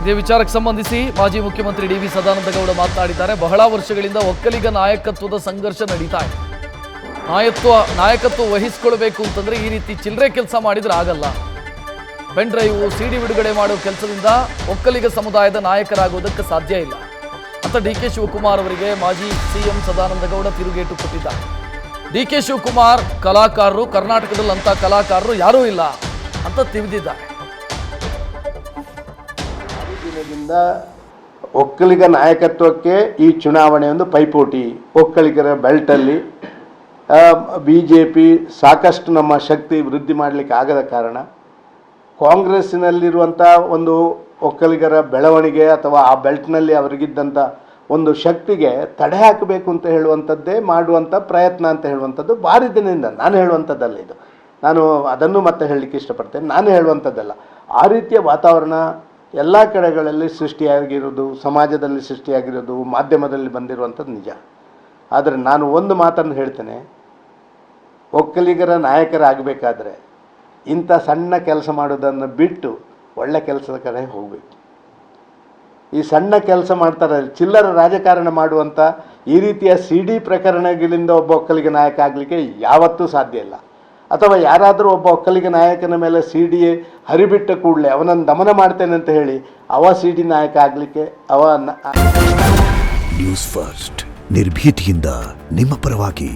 ಇದೇ ವಿಚಾರಕ್ಕೆ ಸಂಬಂಧಿಸಿ ಮಾಜಿ ಮುಖ್ಯಮಂತ್ರಿ ಡಿ.ವಿ. ಸದಾನಂದಗೌಡ ಮಾತನಾಡಿದ್ದಾರೆ. ಬಹಳ ವರ್ಷಗಳಿಂದ ಒಕ್ಕಲಿಗ ನಾಯಕತ್ವದ ಸಂಘರ್ಷ ನಡೀತಾ ಇದೆ. ನಾಯಕತ್ವ ವಹಿಸಿಕೊಳ್ಬೇಕು ಅಂತಂದ್ರೆ ಈ ರೀತಿ ಚಿಲ್ಲರೆ ಕೆಲಸ ಮಾಡಿದ್ರೆ ಆಗಲ್ಲ. ಪೆನ್ ಡ್ರೈವ್ ಸಿಡಿ ಬಿಡುಗಡೆ ಮಾಡೋ ಕೆಲಸದಿಂದ ಒಕ್ಕಲಿಗ ಸಮುದಾಯದ ನಾಯಕರಾಗುವುದಕ್ಕೆ ಸಾಧ್ಯ ಇಲ್ಲ ಅಂತ ಡಿ.ಕೆ. ಶಿವಕುಮಾರ್ ಅವರಿಗೆ ಮಾಜಿ ಸಿಎಂ ಸದಾನಂದಗೌಡ ತಿರುಗೇಟು ಕೊಟ್ಟಿದ್ದಾರೆ. ಡಿ.ಕೆ. ಶಿವಕುಮಾರ್ ಕಲಾಕಾರರು, ಕರ್ನಾಟಕದಲ್ಲಿ ಅಂತ ಕಲಾಕಾರರು ಯಾರೂ ಇಲ್ಲ ಅಂತ ತಿಳಿದಿದ್ದಾರೆ. ದಿನದಿಂದ ಒಕ್ಕಲಿಗ ನಾಯಕತ್ವಕ್ಕೆ ಈ ಚುನಾವಣೆ ಒಂದು ಪೈಪೋಟಿ. ಒಕ್ಕಲಿಗರ ಬೆಲ್ಟಲ್ಲಿ BJP ಸಾಕಷ್ಟು ನಮ್ಮ ಶಕ್ತಿ ವೃದ್ಧಿ ಮಾಡಲಿಕ್ಕೆ ಆಗದ ಕಾರಣ ಕಾಂಗ್ರೆಸ್ಸಿನಲ್ಲಿರುವಂಥ ಒಂದು ಒಕ್ಕಲಿಗರ ಬೆಳವಣಿಗೆ ಅಥವಾ ಆ ಬೆಲ್ಟ್ನಲ್ಲಿ ಅವರಿಗಿದ್ದಂಥ ಒಂದು ಶಕ್ತಿಗೆ ತಡೆ ಹಾಕಬೇಕು ಅಂತ ಹೇಳುವಂಥದ್ದೇ ಮಾಡುವಂಥ ಪ್ರಯತ್ನ ಅಂತ ಹೇಳುವಂಥದ್ದು ಭಾರಿ ದಿನದಿಂದ ನಾನು ಹೇಳುವಂಥದ್ದಲ್ಲ. ಇದು ನಾನು ಅದನ್ನು ಮತ್ತೆ ಹೇಳಲಿಕ್ಕೆ ಇಷ್ಟಪಡ್ತೇನೆ. ನಾನು ಹೇಳುವಂಥದ್ದಲ್ಲ. ಆ ರೀತಿಯ ವಾತಾವರಣ ಎಲ್ಲ ಕಡೆಗಳಲ್ಲಿ ಸೃಷ್ಟಿಯಾಗಿರೋದು, ಸಮಾಜದಲ್ಲಿ ಸೃಷ್ಟಿಯಾಗಿರೋದು, ಮಾಧ್ಯಮದಲ್ಲಿ ಬಂದಿರುವಂಥದ್ದು ನಿಜ. ಆದರೆ ನಾನು ಒಂದು ಮಾತನ್ನು ಹೇಳ್ತೇನೆ, ಒಕ್ಕಲಿಗರ ನಾಯಕರಾಗಬೇಕಾದ್ರೆ ಇಂಥ ಸಣ್ಣ ಕೆಲಸ ಮಾಡೋದನ್ನು ಬಿಟ್ಟು ಒಳ್ಳೆ ಕೆಲಸದ ಕಡೆ ಹೋಗಬೇಕು. ಈ ಸಣ್ಣ ಕೆಲಸ ಮಾಡ್ತಾರೆ, ಚಿಲ್ಲರ ರಾಜಕಾರಣ ಮಾಡುವಂಥ ಈ ರೀತಿಯ CD ಪ್ರಕರಣಗಳಿಂದ ಒಬ್ಬ ಒಕ್ಕಲಿಗ ನಾಯಕ ಆಗಲಿಕ್ಕೆ ಯಾವತ್ತೂ ಸಾಧ್ಯ ಇಲ್ಲ. ಅಥವಾ ಯಾರಾದರೂ ಒಬ್ಬ ಒಕ್ಕಲಿಗ ನಾಯಕನ ಮೇಲೆ CD ಹರಿಬಿಟ್ಟ ಕೂಡಲೇ ಅವನನ್ನು ದಮನ ಮಾಡ್ತೇನೆ ಅಂತ ಹೇಳಿ ಅವ CD ನಾಯಕ ಆಗಲಿಕ್ಕೆ ನ್ಯೂಸ್ ಫಸ್ಟ್ ನಿರ್ಭೀತಿಯಿಂದ ನಿಮ್ಮ ಪರವಾಗಿ.